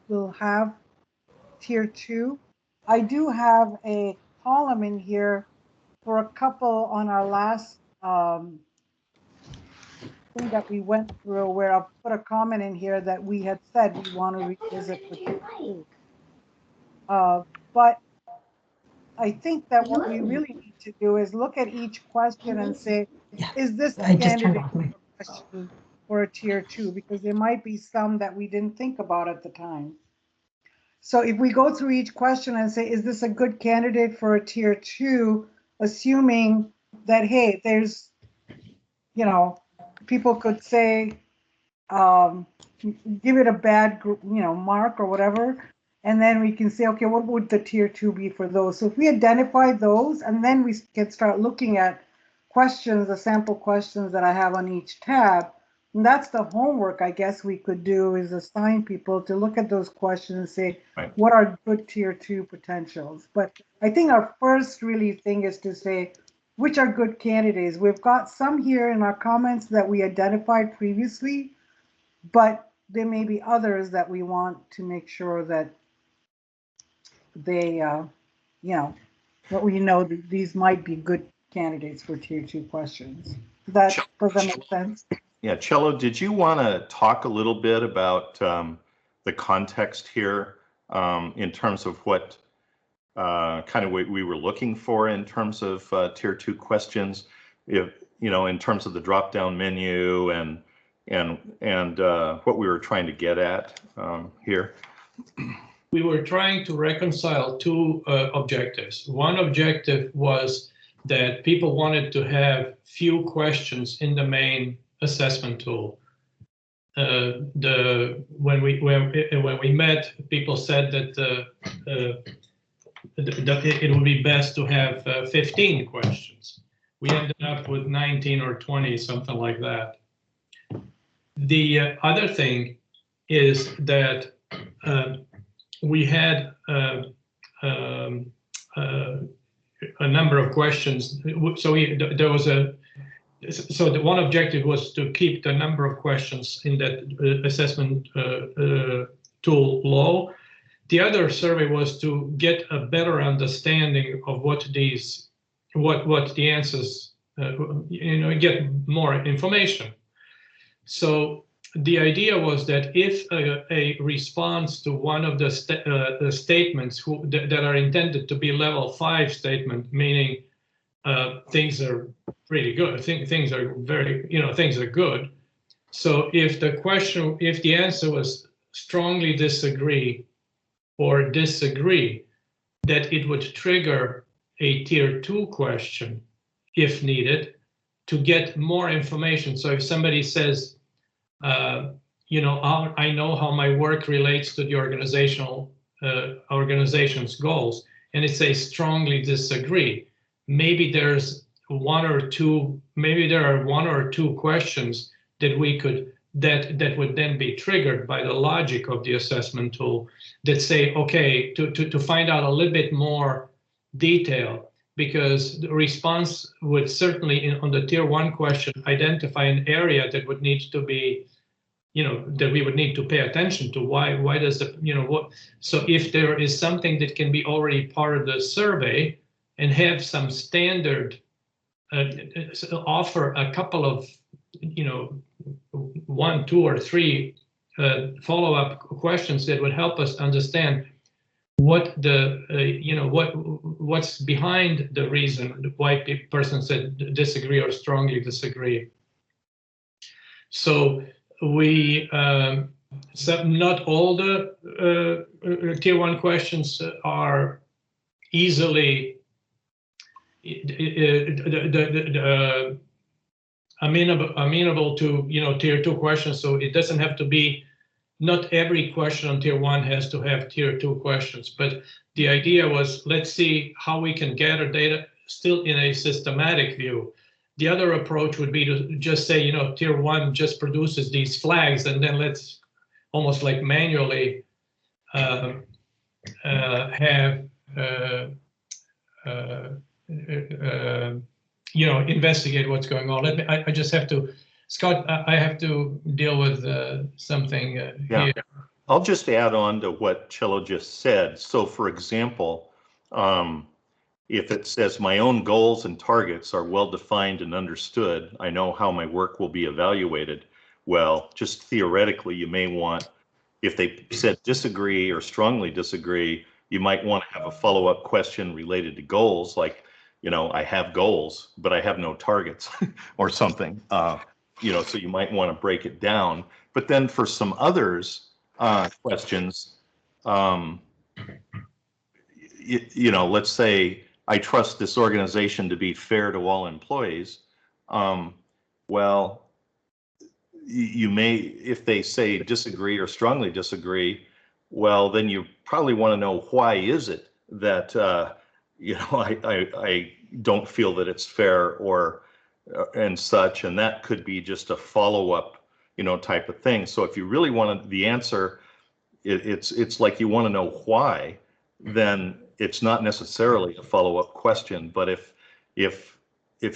will have tier 2. I do have a column in here for a couple on our last thing that we went through, where I'll put a comment in here that we had said we want to revisit for tier 2. But I think that what we really need to do is look at each question and say, Yeah, is this a I just turned candidate off my. for a question for a tier 2? Because there might be some that we didn't think about at the time. So if we go through each question and say, is this a good candidate for a tier 2, assuming that, hey, there's, you know, people could say, give it a bad, mark or whatever. And then we can say, okay, what would the tier 2 be for those? So if we identify those, and then we can start looking at questions, the sample questions that I have on each tab. And that's the homework I guess we could do, is assign people to look at those questions and say, Right. what are good tier 2 potentials? But I think our first really thing is to say, which are good candidates? We've got some here in our comments that we identified previously, but there may be others that we want to make sure that they, that we know that these might be good candidates for tier 2 questions. Does that make sense? Yeah, Cello, did you want to talk a little bit about the context here in terms of what kind of what we were looking for in terms of tier 2 questions, if in terms of the drop-down menu and what we were trying to get at here? We were trying to reconcile two objectives. One objective was that people wanted to have few questions in the main assessment tool. When we met, people said that it would be best to have 15 questions. We ended up with 19 or 20, something like that. The other thing is that we had a number of questions. So the one objective was to keep the number of questions in that assessment tool low. The other survey was to get a better understanding of what the answers, get more information. So the idea was that if a response to one of the statements that are intended to be level 5 statement, meaning things are pretty good, things are very, things are good. So if the answer was strongly disagree or disagree, that it would trigger a tier 2 question if needed to get more information. So if somebody says, I know how my work relates to the organization's goals, and it says strongly disagree, maybe there are one or two questions that we could that would then be triggered by the logic of the assessment tool that say, okay, to find out a little bit more detail, because the response would certainly on the tier 1 question identify an area that would need to be, that we would need to pay attention to. Why does the, what? So if there is something that can be already part of the survey and have some standard, offer a couple of, 1, 2, or 3 follow-up questions that would help us understand what the, what's behind the reason why a person said disagree or strongly disagree. So we, not all the tier 1 questions are easily amenable to tier 2 questions. So it doesn't have to be, not every question on tier 1 has to have tier 2 questions, but the idea was, let's see how we can gather data still in a systematic view. The other approach would be to just say, tier 1 just produces these flags, and then let's almost like manually have investigate what's going on. I just have to, Scott, I have to deal with something here. I'll just add on to what Cello just said. So for example, if it says my own goals and targets are well defined and understood, I know how my work will be evaluated. Well, just theoretically, you may want, if they said disagree or strongly disagree, you might want to have a follow-up question related to goals, like, I have goals, but I have no targets or something. So you might want to break it down. But then for some others, questions, let's say I trust this organization to be fair to all employees. Well, you may, if they say disagree or strongly disagree, well, then you probably want to know why is it that I don't feel that it's fair or and such, and that could be just a follow-up type of thing. So if you really want the answer, it's like you want to know why, then it's not necessarily a follow-up question. But if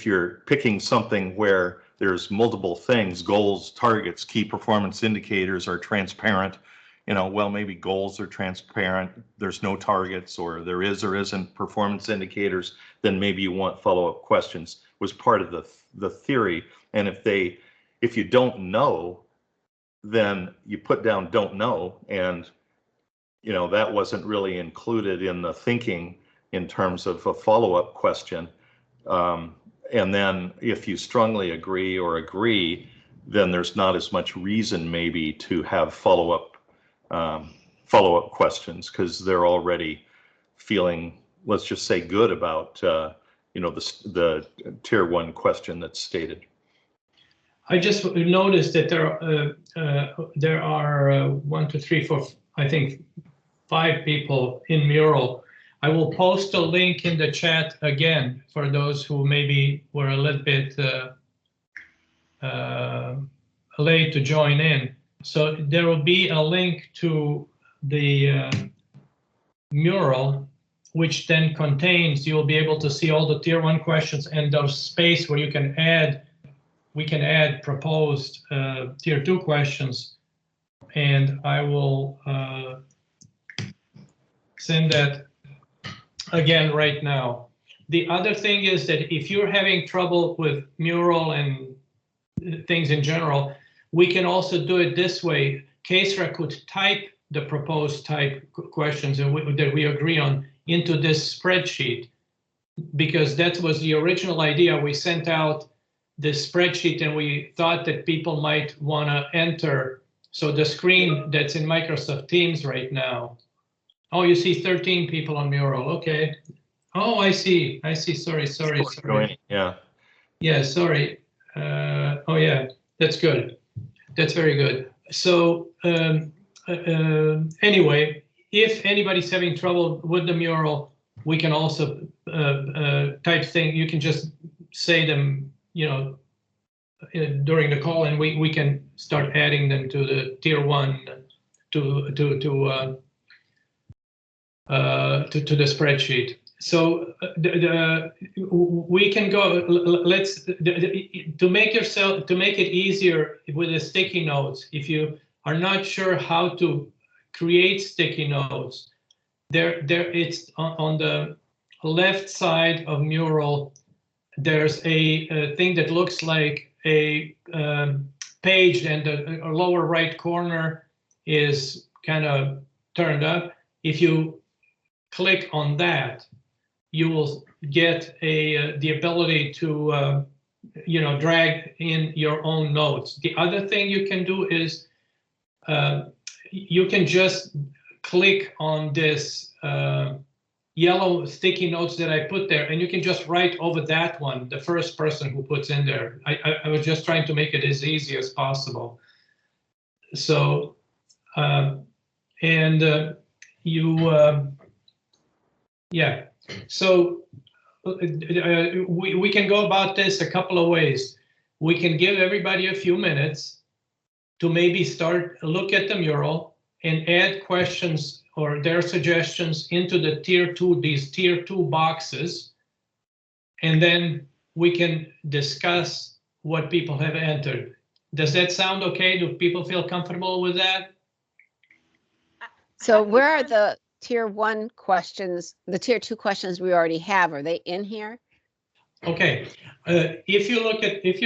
you're picking something where there's multiple things, goals, targets, key performance indicators are transparent, well, maybe goals are transparent, there's no targets, or there is or isn't performance indicators, then maybe you want follow-up questions, was part of the theory. And if you don't know, then you put down don't know, and that wasn't really included in the thinking in terms of a follow-up question. And then if you strongly agree or agree, then there's not as much reason maybe to have follow-up questions, because they're already feeling, let's just say, good about the tier 1 question that's stated. I just noticed that there are 1, 2, 3, 4, I think 5 people in Mural. I will post a link in the chat again for those who maybe were a little bit late to join in. So there will be a link to the Mural, which then contains, you'll be able to see all the tier 1 questions, and there's space where you can add, we can add proposed tier 2 questions, and I will send that again right now. The other thing is that if you're having trouble with Mural and things in general, we can also do it this way. Kesra could type the proposed type questions that we agree on into this spreadsheet, because that was the original idea. We sent out this spreadsheet and we thought that people might want to enter. So the screen that's in Microsoft Teams right now. Oh, you see 13 people on Mural. Okay. Oh, I see. Sorry. Yeah. Yeah, sorry. Oh, yeah, that's good. That's very good. So anyway, if anybody's having trouble with the Mural, we can also type thing. You can just say them, during the call, and we can start adding them to the tier 1 to the spreadsheet. So we can go. Let's to make it easier with the sticky notes. If you are not sure how to create sticky notes, there it's on the left side of Mural. There's a thing that looks like a page, and the lower right corner is kind of turned up. If you click on that, you will get the ability to drag in your own notes. The other thing you can do is you can just click on this yellow sticky notes that I put there, and you can just write over that one, the first person who puts in there. I was just trying to make it as easy as possible. So yeah, so we can go about this a couple of ways. We can give everybody a few minutes to maybe look at the Mural and add questions or their suggestions into the these tier 2 boxes, and then we can discuss what people have entered. Does that sound okay? Do people feel comfortable with that? So where are the tier 1 questions, the tier 2 questions we already have? Are they in here? Okay, if you're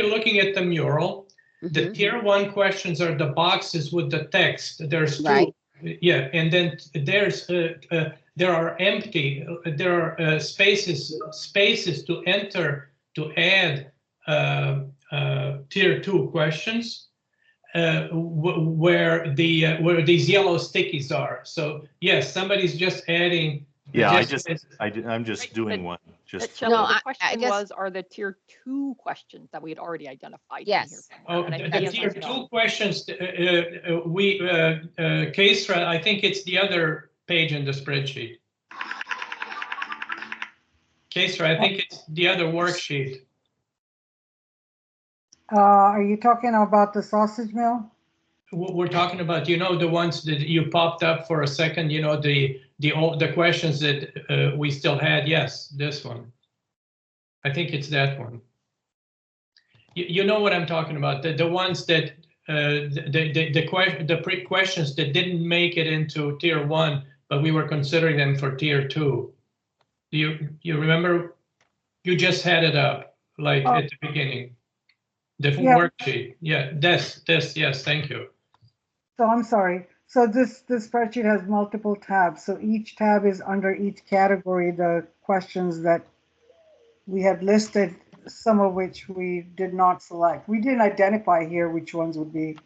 looking at the mural, the Mhm. tier 1 questions are the boxes with the text. There's two. Right. Yeah, and then there are empty. There are spaces to enter to add tier 2 questions where these yellow stickies are. So yes, somebody's just adding. Yeah, I'm just doing one. Just No, Shelley, the I question guess- was, are the tier 2 questions that we had already identified in here? Yes. Oh, And I the think the tier answer is 2 no. questions, Kesra, I think it's the other page in the spreadsheet. Kesra, I think it's the other worksheet. Are you talking about the sausage mill? We're talking about, you know, the ones that you popped up for a second, you know, the questions that we still had. Yes, this one. I think it's that one. You know what I'm talking about, the ones that the questions that didn't make it into tier 1, but we were considering them for tier 2. Do you remember? You just had it up like at the beginning. The Yeah. worksheet. Yeah, this, yes, thank you. So I'm sorry. So this spreadsheet has multiple tabs. So each tab is under each category, the questions that we had listed, some of which we did not select. We didn't identify here which ones would be.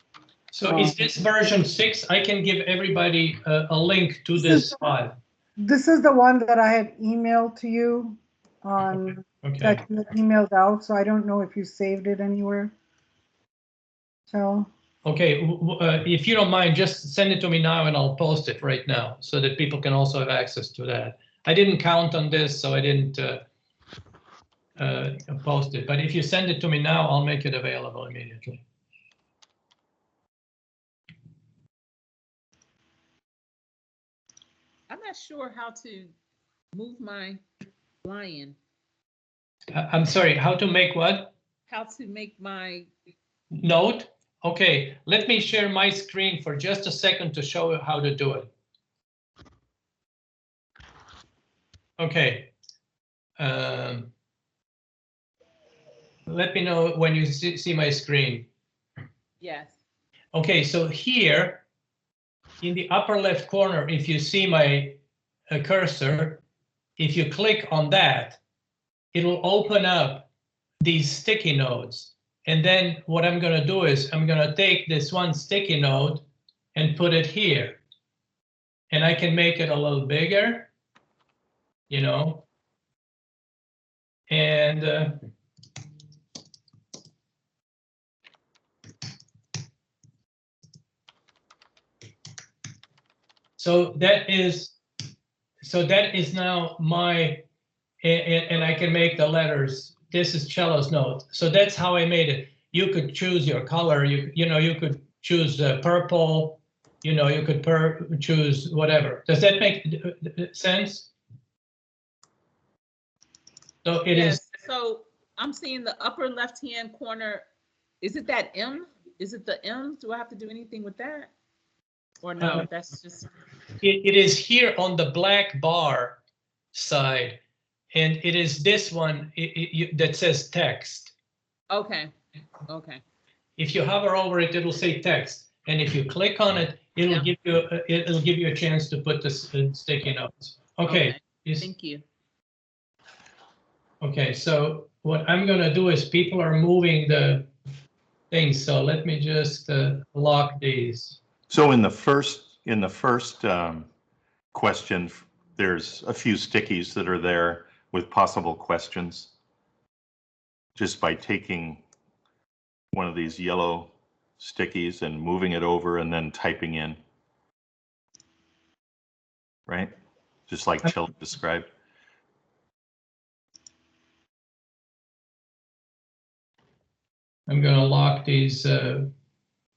So is this version 6? I can give everybody a link to this file. This is the one that I had emailed to you on Okay. that you emailed out. So I don't know if you saved it anywhere. So Okay, if you don't mind, just send it to me now and I'll post it right now so that people can also have access to that. I didn't count on this, so I didn't post it. But if you send it to me now, I'll make it available immediately. I'm not sure how to move my lion. I'm sorry, how to make what? How to make my, Note? Okay, let me share my screen for just a second to show you how to do it. Okay. Let me know when you see my screen. yes. Okay, so here in the upper left corner, if you see my cursor, if you click on that, it'll open up these sticky nodes. And then what I'm going to do is I'm going to take this one sticky node and put it here. And I can make it a little bigger, you know. And so that is now my, and I can make the letters. This is cello's note. So that's how I made it. You could choose your color. You know, you could choose purple. You know, you could choose whatever. Does that make sense? So it Yes. is. So I'm seeing the upper left-hand corner. Is it that M? Is it the M? Do I have to do anything with that? Or no, that's just. It is here on the black bar side. And it is this one that says text. Okay. Okay. If you hover over it, it'll say text. And if you click on it, it'll give you a chance to put the sticky notes. Okay. Thank you. Okay, so what I'm gonna do is people are moving the things. So let me just lock these. So in the first question, there's a few stickies that are there with possible questions. Just by taking one of these yellow stickies and moving it over and then typing in. Right? Just like Chell described. I'm gonna lock these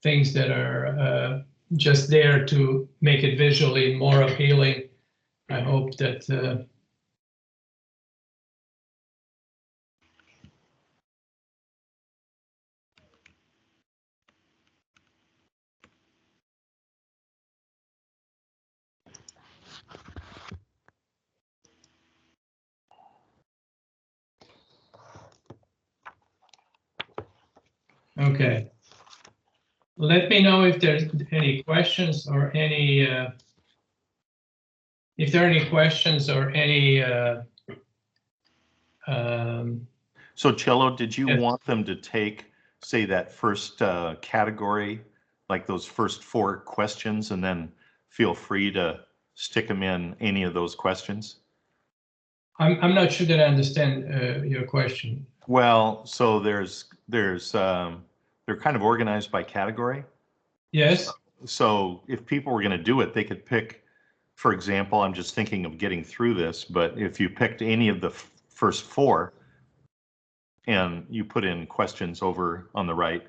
things that are just there to make it visually more appealing. I hope that Okay. Let me know if there's any questions or any, if there are any questions or any, So Cello, did you Yes. want them to take, say, that first category, like those first 4 questions, and then feel free to stick them in any of those questions? I'm not sure that I understand your question. Well, so they're kind of organized by category. Yes. So if people were going to do it, they could pick, for example, I'm just thinking of getting through this, but if you picked any of the first 4 and you put in questions over on the right,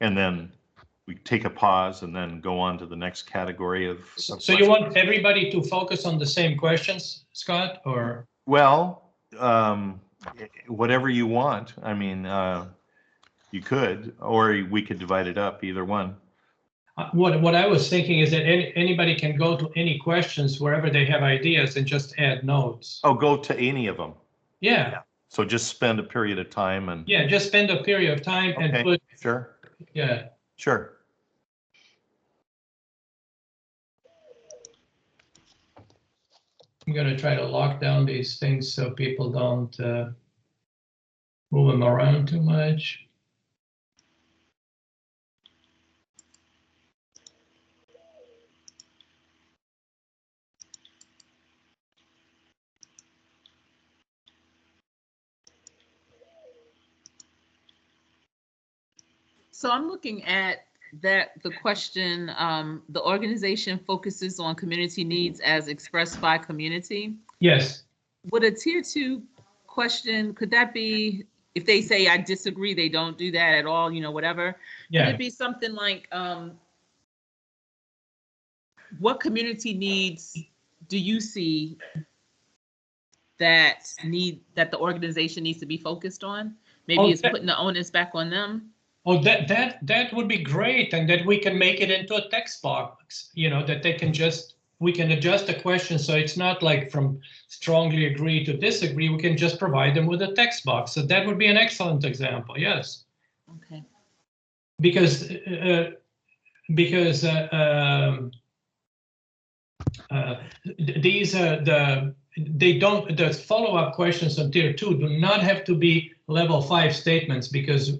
and then we take a pause and then go on to the next category of So you want everybody to focus on the same questions, Scott, or? Well, whatever you want. I mean, you could, or we could divide it up, either one. What I was thinking is that anybody can go to any questions wherever they have ideas and just add notes. Oh, go to any of them. Yeah. So just spend a period of time and. Yeah, just spend a period of time and Okay, put, sure, yeah. sure. I'm gonna try to lock down these things so people don't move them around too much. So I'm looking at the question, the organization focuses on community needs as expressed by community. Yes. Would a tier 2 question, could that be, if they say I disagree, they don't do that at all, you know, whatever? Yeah. Could it be something like, what community needs do you see that the organization needs to be focused on? Maybe it's putting the onus back on them. Oh, that would be great, and that we can make it into a text box, you know, that they can just, we can adjust the question so it's not like from strongly agree to disagree. We can just provide them with a text box. So that would be an excellent example. Yes. Okay. Because these the follow-up questions on tier 2 do not have to be level 5 statements, because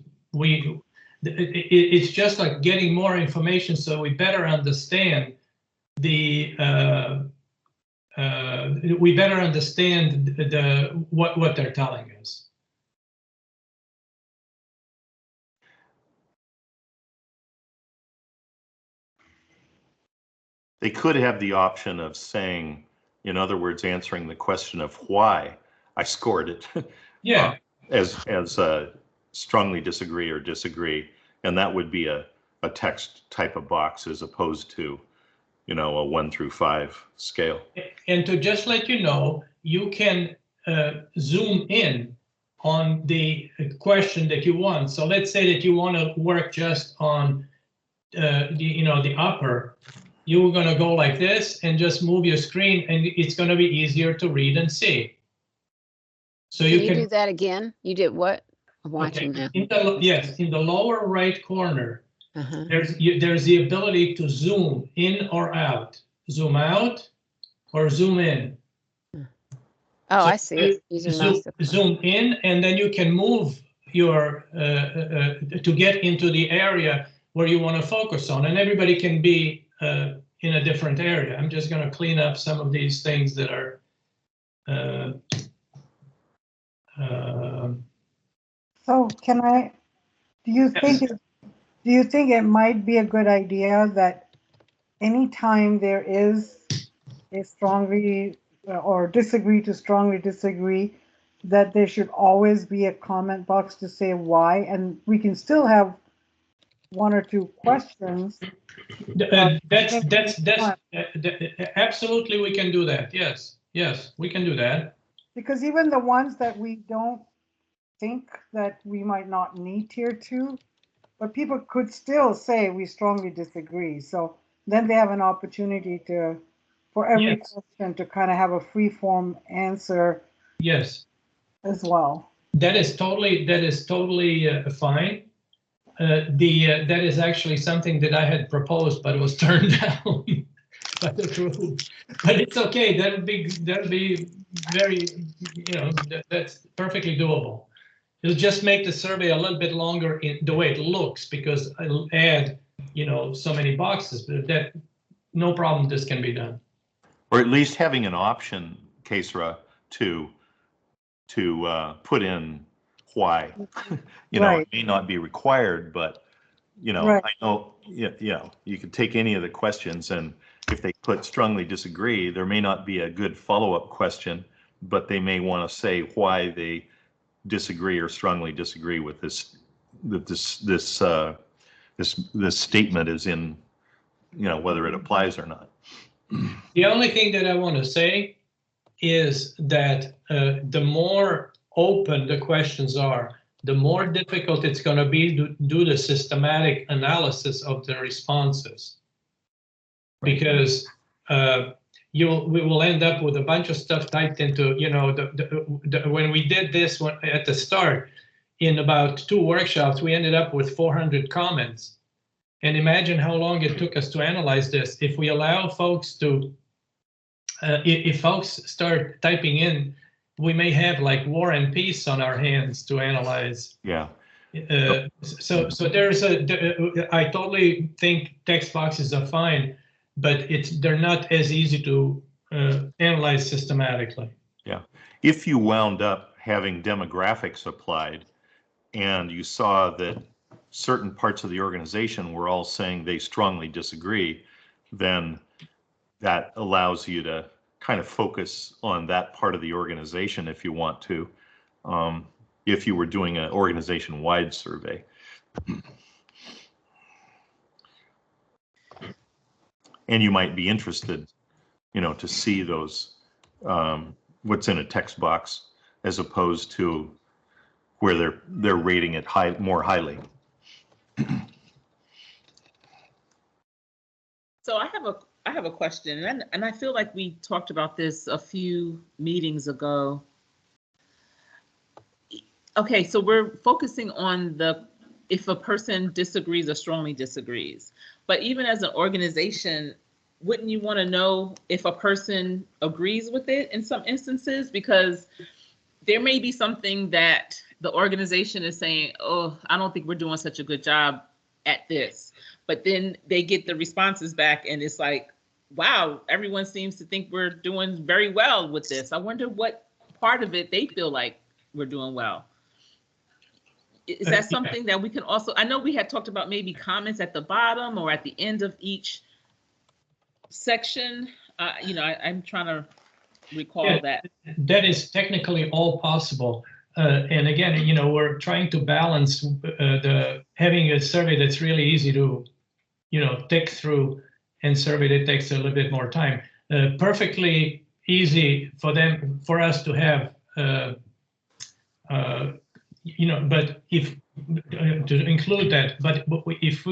it's just like getting more information so we better understand the what they're telling us. They could have the option of saying, in other words, answering the question of why I scored it. Yeah. As strongly disagree or disagree, and that would be a text type of box as opposed to, you know, a 1 through 5 scale. And to just let you know, you can zoom in on the question that you want. So let's say that you want to work just on the upper. You're going to go like this and just move your screen, and it's going to be easier to read and see. So Can you you can do that again? You did what? I'm watching now. Yes, in the lower right corner, Uh-huh. there's the ability to zoom in or out, zoom out or zoom in. Oh, So I see it. Using mouse. Zoom in, and then you can move your to get into the area where you want to focus on, and everybody can be in a different area. I'm just going to clean up some of these things that are So do you think it might be a good idea that anytime there is a strongly or disagree to strongly disagree, that there should always be a comment box to say why, and we can still have 1 or 2 questions. Absolutely, we can do that. Yes, we can do that. Because even the ones that we don't think that we might not need tier 2, but people could still say we strongly disagree. So then they have an opportunity for every question to kind of have a free form answer. Yes. As well. That is totally fine. That is actually something that I had proposed, but it was turned down by the group. But it's okay. That'll be very, that's perfectly doable. It'll just make the survey a little bit longer in the way it looks, because it'll add, so many boxes. But that, no problem, this can be done. Or at least having an option, Kesra, to put in why. Right. It may not be required, but Right. I know, you could take any of the questions, and if they put strongly disagree, there may not be a good follow-up question, but they may want to say why they disagree or strongly disagree with this, that this statement is in, whether it applies or not. The only thing that I want to say is that the more open the questions are, the more difficult it's going to be to do the systematic analysis of the responses. Because we will end up with a bunch of stuff typed into, when we did this one at the start, in about 2 workshops, we ended up with 400 comments. And imagine how long it took us to analyze this. If we allow folks to, if folks start typing in, we may have like War and Peace on our hands to analyze. Yeah. So there's I totally think text boxes are fine, but they're not as easy to analyze systematically. Yeah. If you wound up having demographics applied and you saw that certain parts of the organization were all saying they strongly disagree, then that allows you to kind of focus on that part of the organization if you want to, if you were doing an organization-wide survey. And you might be interested, to see those, what's in a text box, as opposed to where they're rating it more highly. So I have a question, and I feel like we talked about this a few meetings ago. Okay, so we're focusing on if a person disagrees or strongly disagrees, but even as an organization, wouldn't you want to know if a person agrees with it in some instances? Because there may be something that the organization is saying, oh, I don't think we're doing such a good job at this. But then they get the responses back and it's like, wow, everyone seems to think we're doing very well with this. I wonder what part of it they feel like we're doing well. Is that something that we can also, I know we had talked about maybe comments at the bottom or at the end of each section. I'm trying to recall that. That is technically all possible. And again, we're trying to balance having a survey that's really easy to, tick through, and survey that takes a little bit more time. Perfectly easy for us to have, but if to include that, but if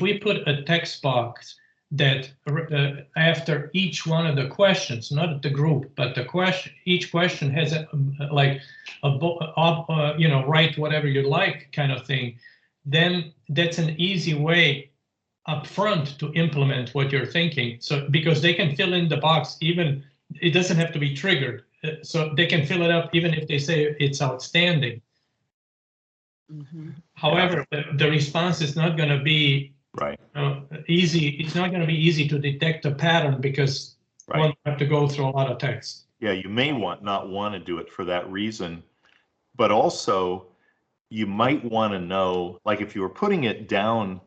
we put a text box that after each one of the questions, not the group, but each question has write whatever you like kind of thing, then that's an easy way up front to implement what you're thinking. So because they can fill in the box, even it doesn't have to be triggered. So they can fill it up even if they say it's outstanding. Mm-hmm. However, the response is not going to be right. Easy. It's not going to be easy to detect a pattern because one have to go through a lot of text. Yeah, you may not want to do it for that reason, but also you might want to know, like if you were putting down,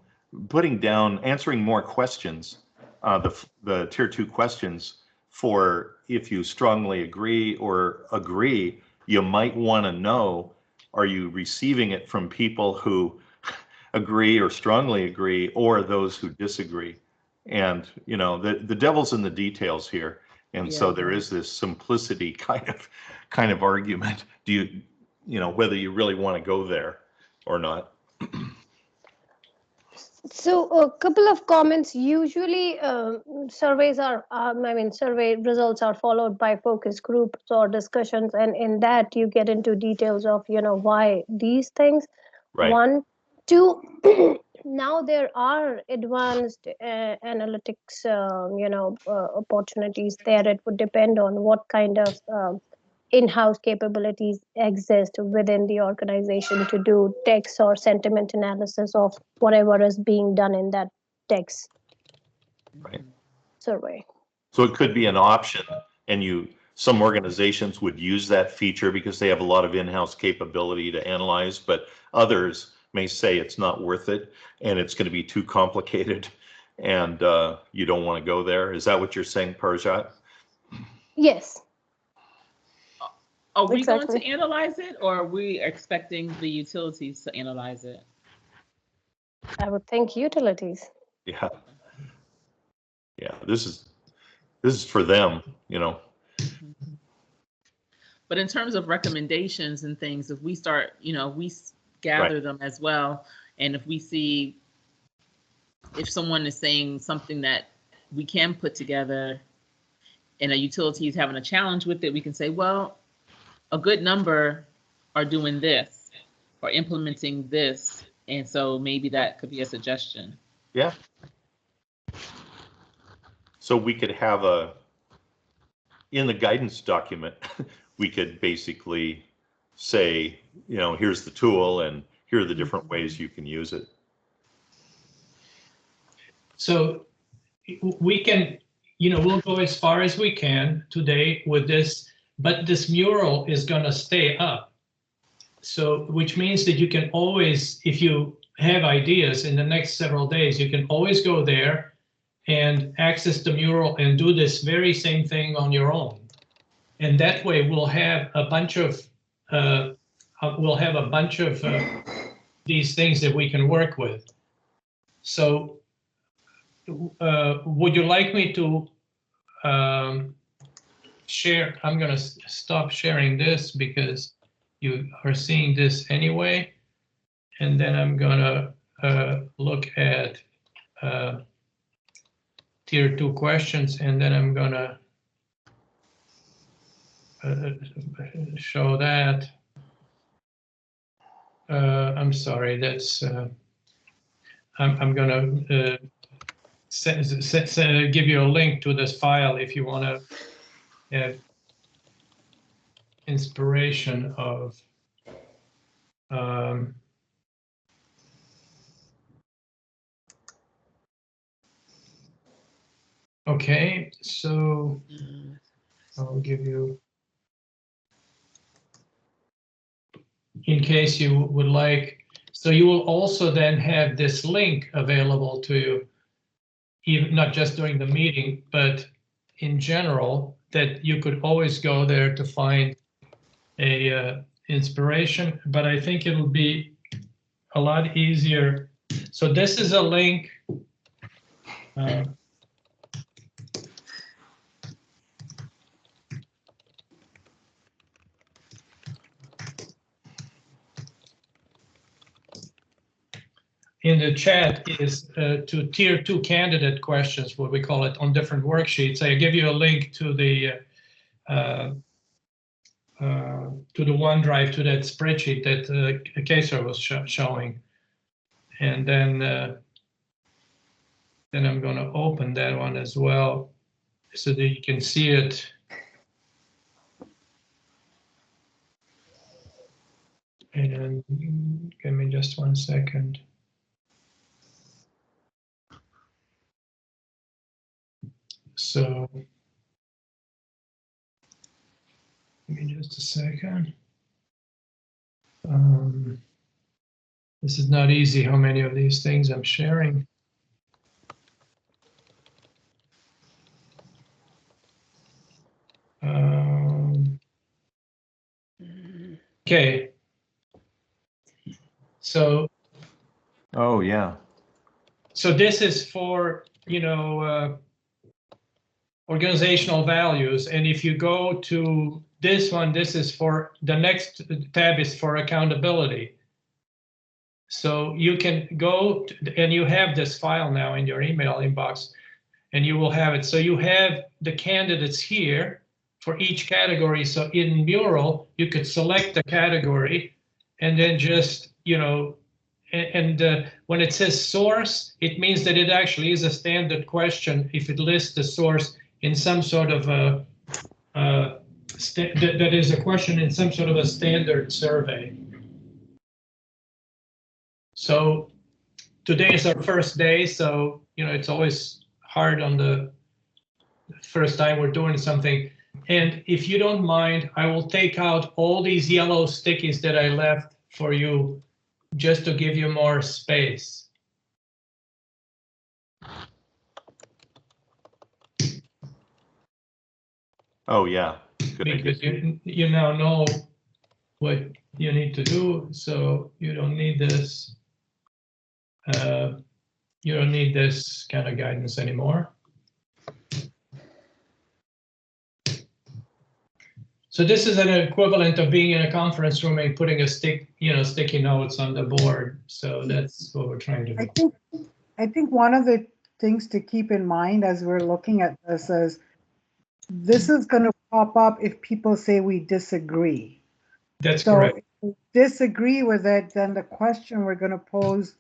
answering more questions, the tier 2 questions for if you strongly agree or agree, you might want to know, are you receiving it from people who agree or strongly agree, or those who disagree? And the devil's in the details here, and so there is this simplicity kind of argument. Do you whether you really want to go there or not? So a couple of comments. Usually surveys are, survey results are followed by focus groups or discussions. And in that you get into details of, why these things. Right. One, two, now there are advanced analytics, opportunities there. It would depend on what kind of in-house capabilities exist within the organization to do text or sentiment analysis of whatever is being done in that text Right. survey. So it could be an option, and some organizations would use that feature because they have a lot of in-house capability to analyze, but others may say it's not worth it and it's going to be too complicated and you don't want to go there. Is that what you're saying, Parjat? Yes. Are we Exactly. going to analyze it, or are we expecting the utilities to analyze it? I would think utilities. Yeah. Yeah, this is for them, you know. But in terms of recommendations and things, if we start, we gather them as well. And if we see if someone is saying something that we can put together and a utility is having a challenge with it, we can say, well, a good number are doing this or implementing this. And so maybe that could be a suggestion. Yeah. So we could have in the guidance document, we could basically say, here's the tool and here are the different ways you can use it. So we can, we'll go as far as we can today with this, but this mural is going to stay up. So, which means that you can always, if you have ideas in the next several days, you can always go there and access the mural and do this very same thing on your own. And that way we'll have a bunch of these things that we can work with. So would you like me to share? I'm going to stop sharing this because you are seeing this anyway. And then I'm going to look at tier 2 questions, and then I'm going to show that. I'm sorry, that's I'm going to give you a link to this file if you want to have inspiration of okay, so I'll give you, in case you would like, so you will also then have this link available to you, even not just during the meeting, but in general, that you could always go there to find a inspiration, but I think it'll be a lot easier. So this is a link. In the chat is to tier 2 candidate questions, what we call it, on different worksheets. I give you a link to the OneDrive, to that spreadsheet that Kesar was showing, and then I'm going to open that one as well so that you can see it. And give me just 1 second. So give me just a second. This is not easy, how many of these things I'm sharing. Okay. So. Oh, yeah. So this is for, organizational values. And if you go to this one, this is for, the next tab is for accountability. So you can go and you have this file now in your email inbox, and you will have it. So you have the candidates here for each category. So in Mural, you could select the category and then just, when it says source, it means that it actually is a standard question if it lists the source in some sort of a that is a question in some sort of a standard survey. So today is our first day, so it's always hard on the first time we're doing something. And if you don't mind, I will take out all these yellow stickies that I left for you just to give you more space. Oh, yeah. Good Because idea. you now know what you need to do, so you don't need this. You don't need this kind of guidance anymore. So this is an equivalent of being in a conference room and putting a sticky notes on the board. So that's what we're trying to do. I think one of the things to keep in mind as we're looking at this is this is going to pop up if people say we disagree. That's so correct. If we disagree with it, then the question we're going to pose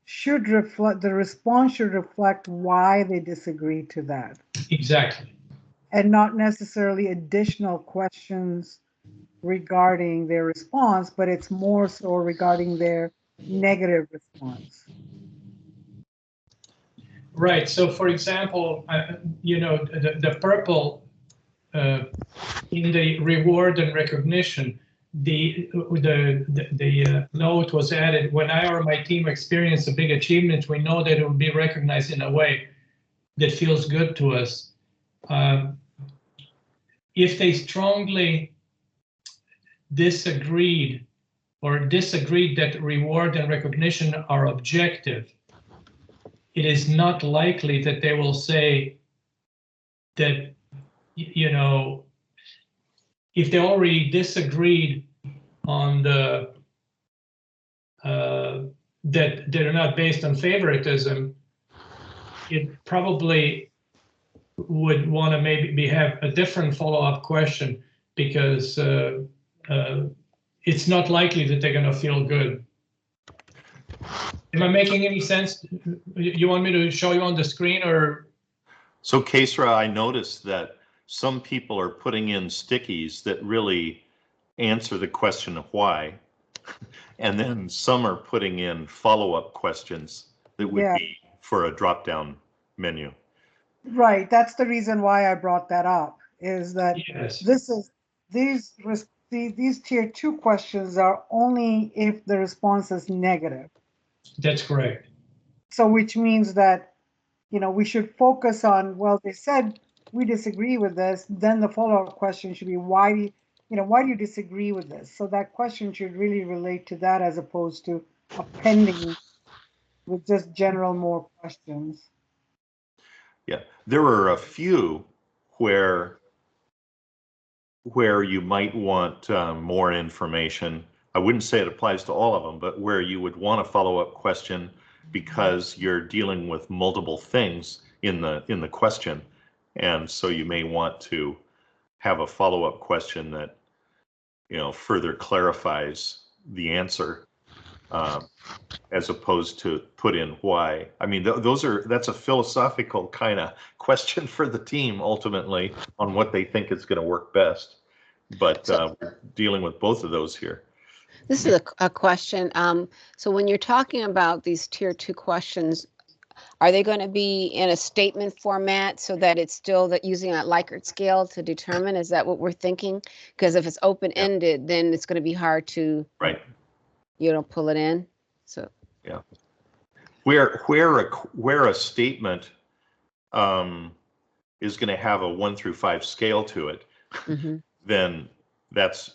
should reflect, the response should reflect why they disagree to that. Exactly. And not necessarily additional questions regarding their response, but it's more so regarding their negative response. Right. So, for example, the purple in the reward and recognition, the note was added: when I or my team experience a big achievement, we know that it will be recognized in a way that feels good to us. If they strongly disagreed that reward and recognition are objective, it is not likely that they will say that, if they already disagreed on the that they're not based on favoritism, it probably would want to maybe have a different follow-up question, because it's not likely that they're going to feel good. Am I making any sense? You want me to show you on the screen, or? So, Kesra, I noticed that some people are putting in stickies that really answer the question of why, and then some are putting in follow-up questions that would be for a drop-down menu. Right. That's the reason why I brought that up, is that these tier 2 questions are only if the response is negative. That's correct. So which means that, we should focus on, well, they said we disagree with this, then the follow-up question should be, why do you disagree with this? So that question should really relate to that, as opposed to appending with just general more questions. Yeah, there are a few where you might want more information. I wouldn't say it applies to all of them, but where you would want a follow-up question because you're dealing with multiple things in the question, and so you may want to have a follow-up question that further clarifies the answer, as opposed to put in why. I mean, that's a philosophical kind of question for the team ultimately on what they think is going to work best. But we're dealing with both of those here. This is a question. So when you're talking about these tier 2 questions, are they going to be in a statement format so that it's still using that Likert scale to determine? Is that what we're thinking? Because if it's open-ended, then it's going to be hard to pull it in. So yeah, where a statement is going to have a 1 through 5 scale to it, then that's,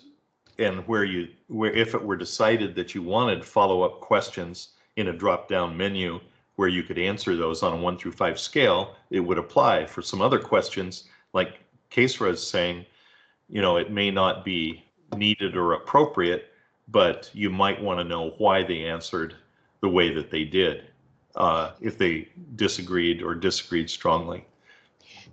and where if it were decided that you wanted follow-up questions in a drop-down menu where you could answer those on a 1 through 5 scale, it would apply. For some other questions, like Kesra is saying, it may not be needed or appropriate, but you might want to know why they answered the way that they did, if they disagreed strongly.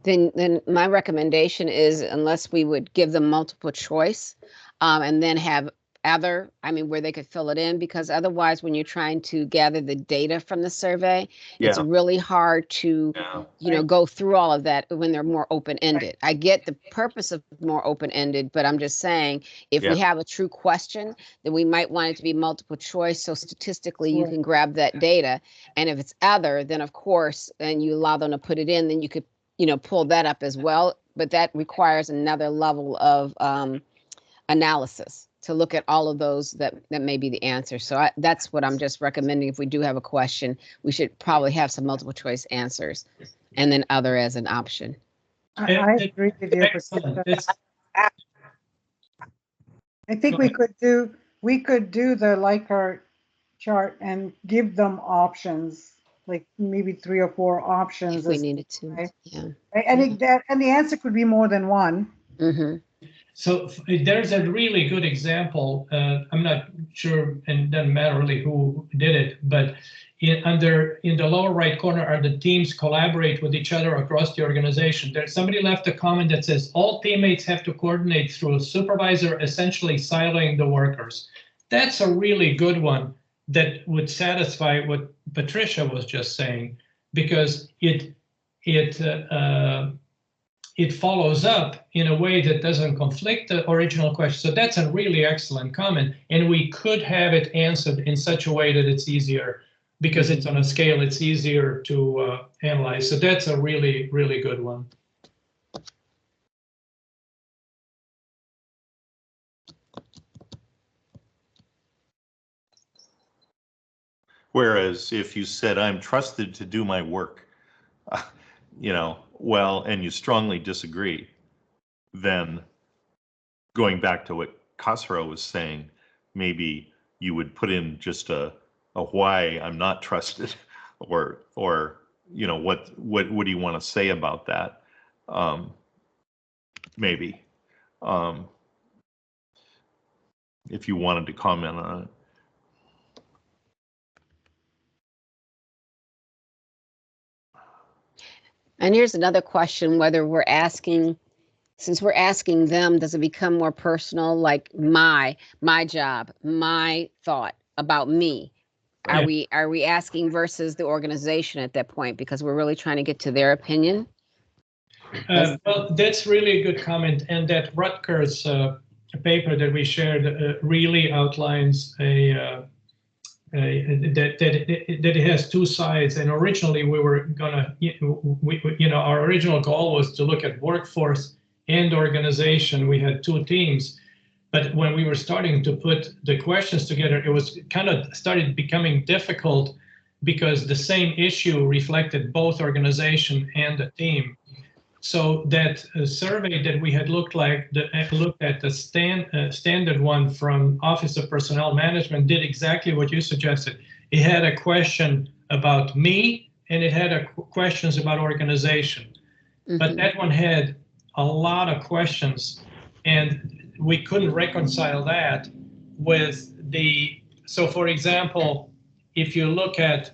Then my recommendation is, unless we would give them multiple choice, and then have other, I mean, where they could fill it in, because otherwise when you're trying to gather the data from the survey, it's Yeah. really hard to, Yeah. go through all of that when they're more open-ended. I get the purpose of more open-ended, but I'm just saying, if we have a true question, then we might want it to be multiple choice. So statistically, you can grab that data. And if it's other, then of course, and you allow them to put it in, then you could, pull that up as well. But that requires another level of analysis to look at all of those that may be the answer. So that's what I'm just recommending. If we do have a question, we should probably have some multiple choice answers and then other as an option. I agree with you. Excellent. I think we could do the Likert chart and give them options, like maybe 3 or 4 options. If we needed to, right? yeah. And the answer could be more than one. Mm-hmm. So there's a really good example. I'm not sure, and it doesn't matter really who did it, but in the lower right corner are the teams collaborate with each other across the organization. There's somebody left a comment that says all teammates have to coordinate through a supervisor, essentially siloing the workers. That's a really good one that would satisfy what Patricia was just saying, because it follows up in a way that doesn't conflict the original question. So that's a really excellent comment. And we could have it answered in such a way that it's easier, because it's on a scale, it's easier to analyze. So that's a really, really good one. Whereas if you said, I'm trusted to do my work, well, and you strongly disagree, then going back to what Khosrow was saying, maybe you would put in just a why I'm not trusted, or what do you want to say about that? Maybe, if you wanted to comment on it. And here's another question, whether since we're asking them, does it become more personal, like my job, my thought about me? Are we asking versus the organization at that point, because we're really trying to get to their opinion? Well, that's really a good comment. And that Rutgers paper that we shared really outlines that it has 2 sides. And originally we were gonna, our original goal was to look at workforce and organization. We had 2 teams, but when we were starting to put the questions together, it was kind of started becoming difficult, because the same issue reflected both organization and the team. So that survey that we had looked at the standard one from Office of Personnel Management did exactly what you suggested. It had a question about me, and it had questions about organization. Mm-hmm. But that one had a lot of questions, and we couldn't reconcile that with so for example, if you look at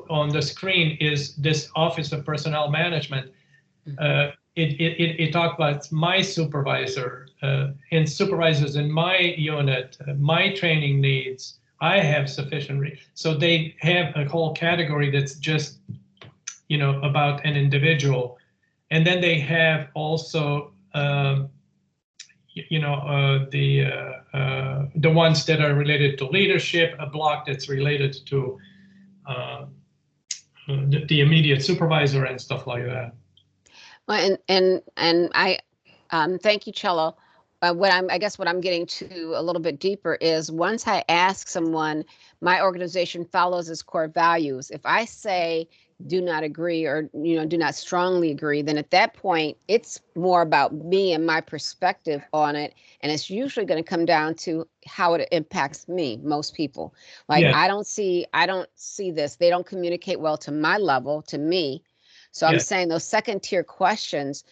on the screen is this Office of Personnel Management. It talked about my supervisor and supervisors in my unit, my training needs. I have sufficient. So they have a whole category that's just, about an individual, and then they have also, the ones that are related to leadership, a block that's related to the immediate supervisor and stuff like that. Well, and I thank you, Cello. I guess what I'm getting to a little bit deeper is, once I ask someone, my organization follows its core values. If I say do not agree, or do not strongly agree, then at that point it's more about me and my perspective on it, and it's usually going to come down to how it impacts me. Most people, like, I don't see this. They don't communicate well to my level, to me. So I'm saying those second tier questions,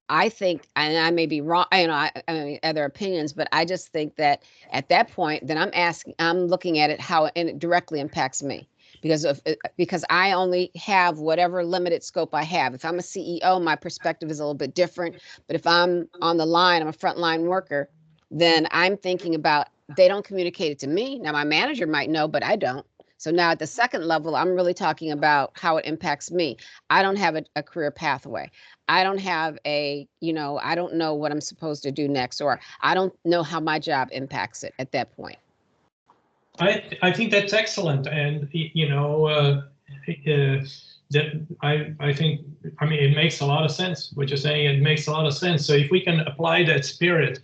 I think, and I may be wrong, I mean, other opinions, but I just think that at that point, then I'm looking at it how it directly impacts me, because I only have whatever limited scope I have. If I'm a CEO, my perspective is a little bit different. But if I'm on the line, I'm a frontline worker, then I'm thinking about, they don't communicate it to me. Now my manager might know, but I don't. So now at the second level, I'm really talking about how it impacts me. I don't have a career pathway. I don't have a, I don't know what I'm supposed to do next, or I don't know how my job impacts it at that point. I think that's excellent, and that I think, I mean, it makes a lot of sense what you're saying. It makes a lot of sense. So if we can apply that spirit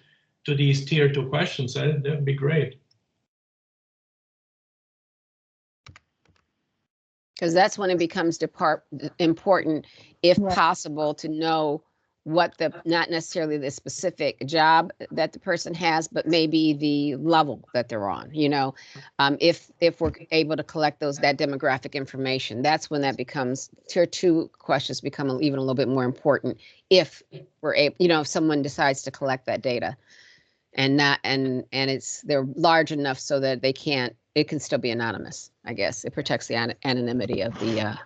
to these tier 2 questions, that'd be great. Because that's when it becomes important, if Right. possible, to know what not necessarily the specific job that the person has, but maybe the level that they're on. If we're able to collect that demographic information, that's when that becomes, tier 2 questions become even a little bit more important. If we're able, if someone decides to collect that data, and they're large enough so that it can still be anonymous. I guess it protects the anonymity of the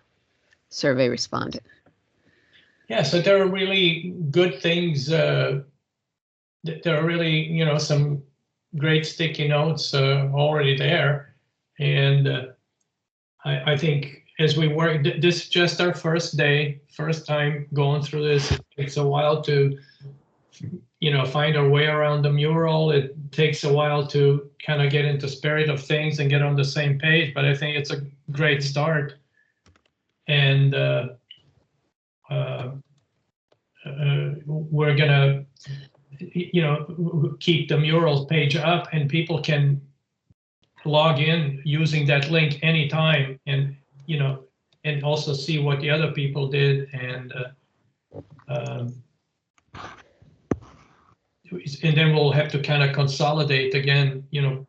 survey respondent. Yeah, so there are really good things. There are really, some great sticky notes already there. And I think as we work, this is just our first time going through this. It takes a while to, find our way around the mural. It takes a while to kind of get into spirit of things and get on the same page, but I think it's a great start. And we're gonna, keep the murals page up, and people can log in using that link anytime, and and also see what the other people did, and then we'll have to kind of consolidate again,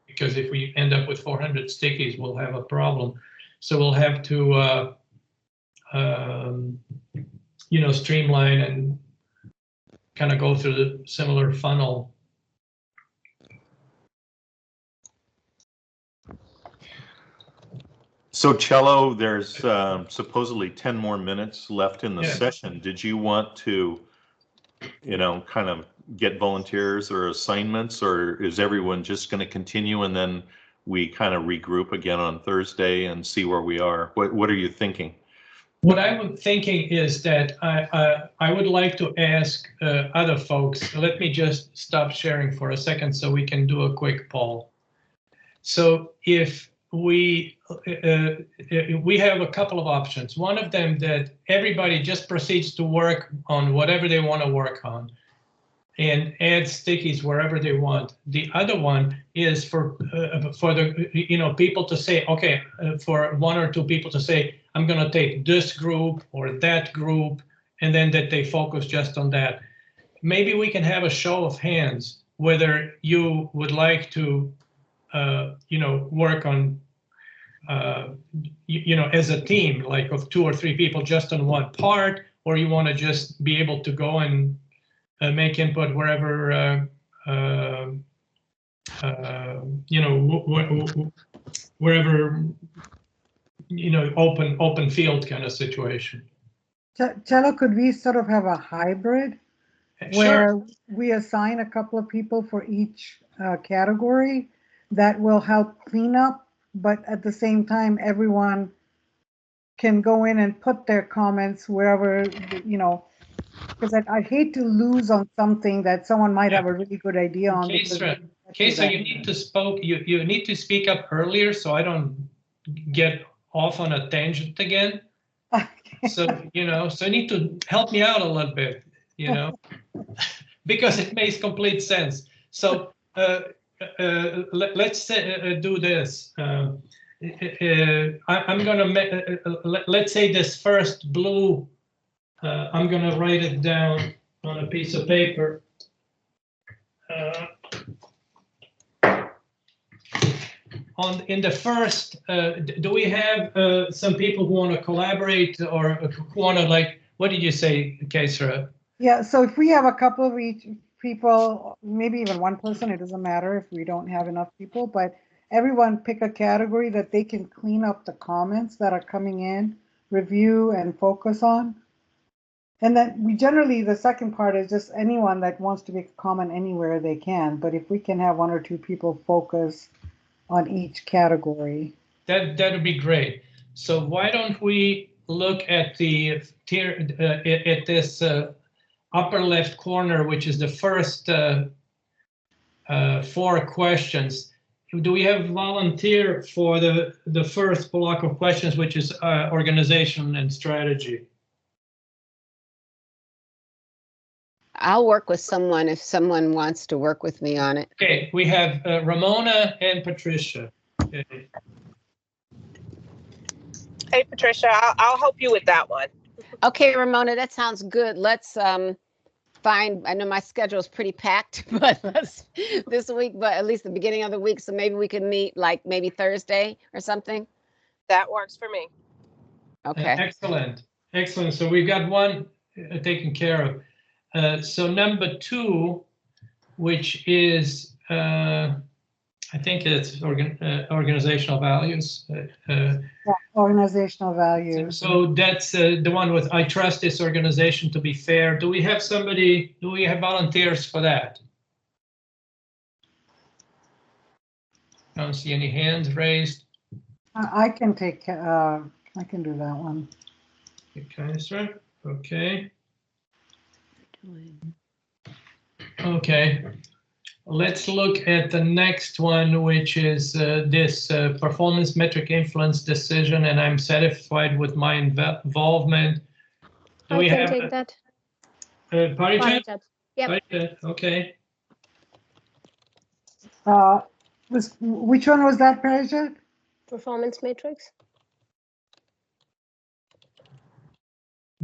because if we end up with 400 stickies, we'll have a problem. So we'll have to streamline and kind of go through the similar funnel. So Cello, there's supposedly 10 more minutes left in the session. Did you want to, kind of get volunteers or assignments, or is everyone just going to continue and then we kind of regroup again on Thursday and see where we are? What are you thinking? What I'm thinking is that I would like to ask other folks. Let me just stop sharing for a second so we can do a quick poll. So if we have a couple of options. One of them that everybody just proceeds to work on whatever they want to work on and add stickies wherever they want. The other one is for the people to say, okay, for one or two people to say, I'm going to take this group or that group, and then that they focus just on that. Maybe we can have a show of hands whether you would like to work on as a team, like of 2 or 3 people just on one part, or you want to just be able to go and make input wherever, wherever, open field kind of situation. Cello, could we sort of have a hybrid where we assign a couple of people for each category that will help clean up, but at the same time, everyone can go in and put their comments wherever, because I'd hate to lose on something that someone might have a really good idea on. Kesa, you need to speak up earlier so I don't get off on a tangent again. So, so you need to help me out a little bit, because it makes complete sense. So let's do this. I'm gonna let's say this first blue. I'm gonna write it down on a piece of paper. In the first, do we have some people who want to collaborate or who want to, what did you say, Kesra? Yeah, so if we have a couple of each people, maybe even one person, it doesn't matter if we don't have enough people, but everyone pick a category that they can clean up the comments that are coming in, review and focus on. And then we generally, the second part is just anyone that wants to make a comment anywhere they can, but if we can have 1 or 2 people focus on each category. That would be great. So why don't we look at the tier at this upper left corner, which is the first 4 questions. Do we have a volunteer for the first block of questions, which is organization and strategy? I'll work with someone if someone wants to work with me on it. Okay, we have Ramona and Patricia. Okay. Hey, Patricia, I'll help you with that one. Okay, Ramona, that sounds good. Let's find, I know my schedule is pretty packed, but this week, but at least the beginning of the week. So maybe we can meet like maybe Thursday or something. That works for me. Okay. Excellent. Excellent. So we've got one taken care of. So number 2, which is, I think it's organizational values. Organizational values. So that's the one with, I trust this organization to be fair. Do we have volunteers for that? I don't see any hands raised. I can do that one. Okay, sir. Okay. Okay. Let's look at the next one, which is this performance metric influence decision, and I'm satisfied with my involvement. Do we I can have take that. Parijat? Yep. Parijat, okay. Which one was that, Parijat? Performance matrix.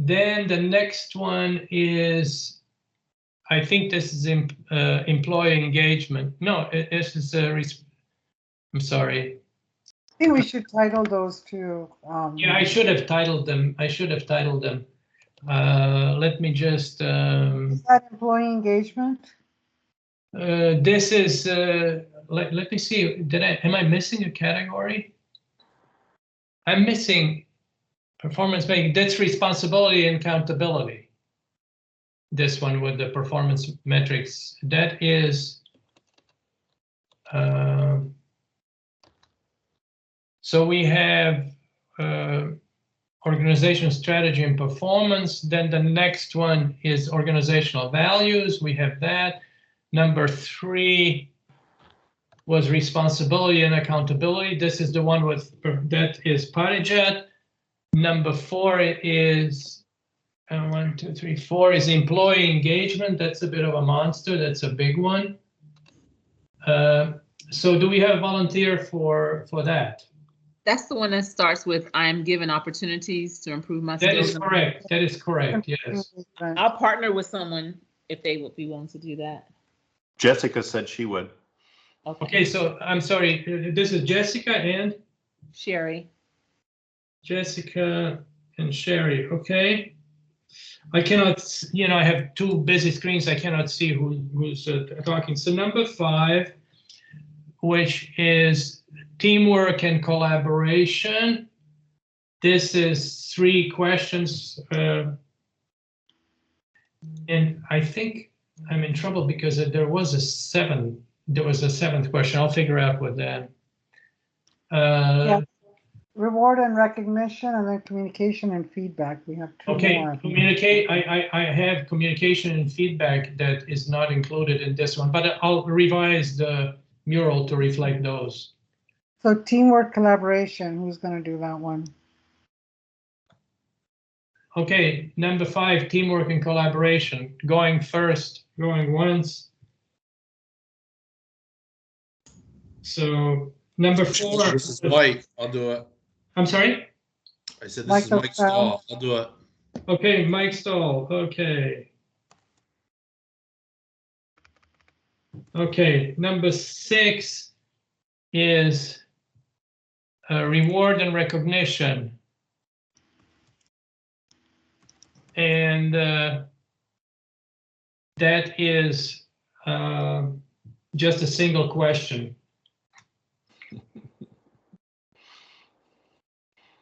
Then the next one is, I think this is employee engagement. No, this is I'm sorry. I think we should title those two. Yeah, I should have titled them. Let me just. Is that employee engagement? This is. Let me see. Am I missing a category? I'm missing performance making. That's responsibility and accountability. This one with the performance metrics. That is. So we have organization strategy and performance. Then the next one is organizational values. We have that. Number 3 was responsibility and accountability. This is the one with that is Parijat. Number 4 is 1, 2, 3, 4 is employee engagement. That's a bit of a monster. That's a big one. So do we have a volunteer for that? That's the one that starts with, I am given opportunities to improve my skills. That is correct. That is correct. Yes. I'll partner with someone if they would be willing to do that. Jessica said she would. Okay, so I'm sorry. This is Jessica and Sherry. Jessica and Sherry. Okay. I cannot, I have 2 busy screens. I cannot see who's talking. So number 5, which is teamwork and collaboration. This is 3 questions. And I think I'm in trouble because there was a 7th question. I'll figure out what that. Yeah. Reward and recognition, and then communication and feedback. We have 2 okay, more. communicate. I have communication and feedback that is not included in this one, but I'll revise the mural to reflect those. So teamwork, collaboration. Who's going to do that one? Okay, number 5, teamwork and collaboration. Going first, going once. So number 4. This is Mike. I'll do it. I'm sorry? I said this is Mike Stahl. I'll do it. Okay, Mike Stahl. Okay. Okay, number 6 is reward and recognition. And that is just a single question.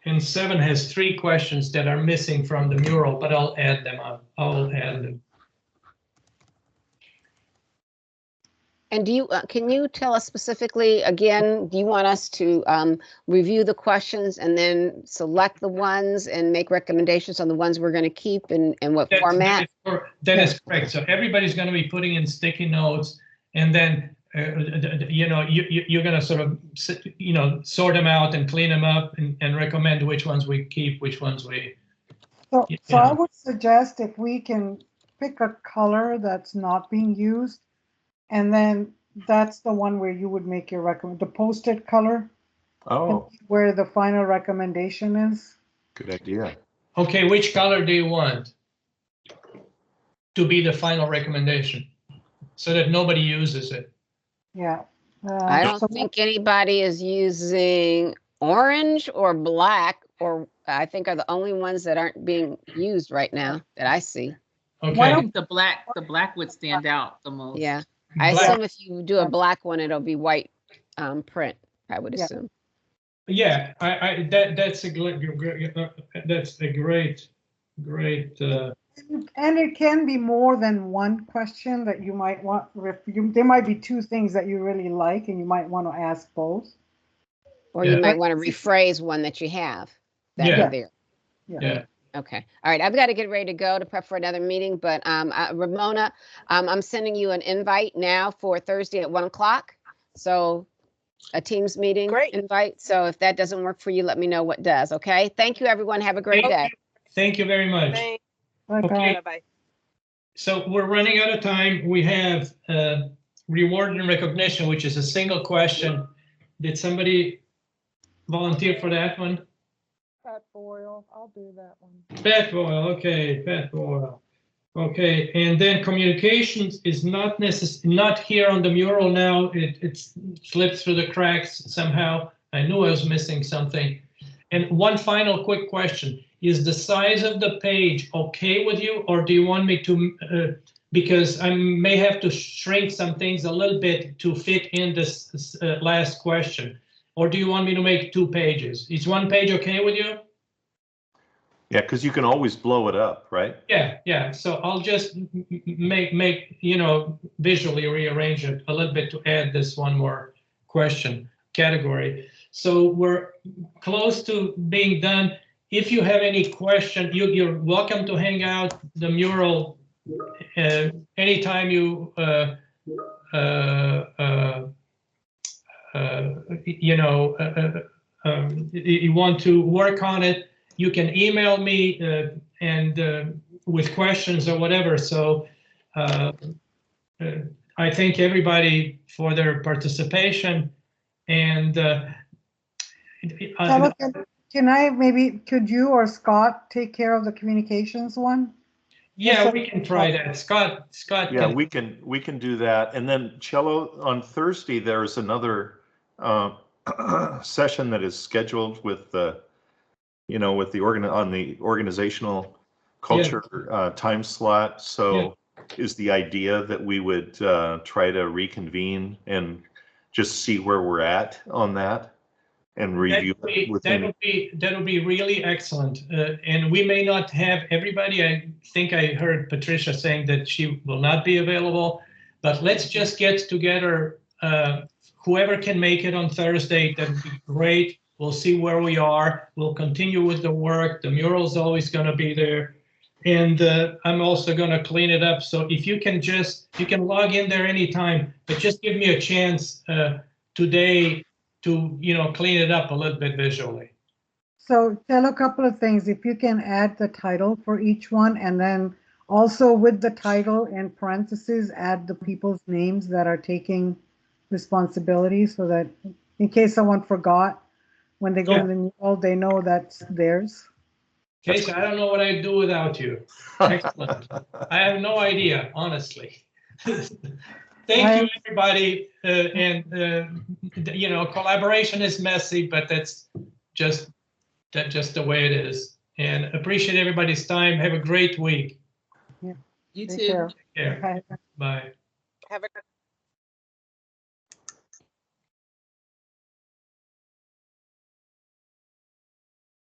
And 7 has 3 questions that are missing from the mural, but I'll add them up. I'll add them. And do you, can you tell us specifically, again, do you want us to review the questions and then select the ones and make recommendations on the ones we're going to keep and what format? That is correct. So everybody's going to be putting in sticky notes, and then you're going to sort of sort them out and clean them up and recommend which ones we keep, which ones we. So I would suggest if we can pick a color that's not being used, and then that's the one where you would make your the post-it color. Oh, where the final recommendation is. good idea. Okay, which color do you want to be the final recommendation so that nobody uses it? Yeah. I don't think anybody is using orange or black, or I think are the only ones that aren't being used right now that I see. Okay. I think the black would stand out the most. Yeah. I assume if you do a black one, it'll be white print, I would assume. Yeah, that's a great. And it can be more than one question that you might want. There might be 2 things that you really like, and you might want to ask both. Or you might want to rephrase one that you have that are there. Yeah. Okay. All right. I've got to get ready to go to prep for another meeting, but Ramona, I'm sending you an invite now for Thursday at 1 o'clock. So a Teams meeting invite. So if that doesn't work for you, let me know what does. Okay. Thank you, everyone. Have a great day. Thank you very much. Thanks. Okay. Bye-bye. So we're running out of time. We have reward and recognition, which is a single question. Did somebody volunteer for that one? Pat Boyle, I'll do that one. Pat Boyle, okay, Pat Boyle. Okay, and then communications is not here on the mural now. It slipped through the cracks somehow. I knew I was missing something. And one final quick question. Is the size of the page okay with you, or do you want me to, because I may have to shrink some things a little bit to fit in this last question? Or do you want me to make 2 pages? Is 1 page okay with you? Yeah, because you can always blow it up, right? Yeah. So I'll just make visually rearrange it a little bit to add this one more question category. So we're close to being done. If you have any question, you're welcome to hang out the mural anytime you you want to work on it. You can email me and with questions or whatever. So I thank everybody for their participation. And could you or Scott take care of the communications one? Yeah, we can try that. Scott. Yeah, we can do that. And then Cello, on Thursday there's another session that is scheduled with the on the organizational culture time slot. So is the idea that we would try to reconvene and just see where we're at on that and review that would be really excellent. And we may not have everybody. I think I heard Patricia saying that she will not be available, but let's just get together. Whoever can make it on Thursday, that would be great. We'll see where we are. We'll continue with the work. The mural's always going to be there. And I'm also going to clean it up. So if you can log in there anytime, but just give me a chance today to, clean it up a little bit visually. So tell a couple of things. If you can add the title for each one, and then also with the title in parentheses, add the people's names that are taking responsibility, so that in case someone forgot, when they go in the mural, they know that's theirs. Casey, I don't know what I'd do without you. Excellent. I have no idea, honestly. Thank you, everybody. Collaboration is messy, but that's just the way it is. And appreciate everybody's time. Have a great week. Yeah. You Take too. care. Take care. Bye. Bye. Have a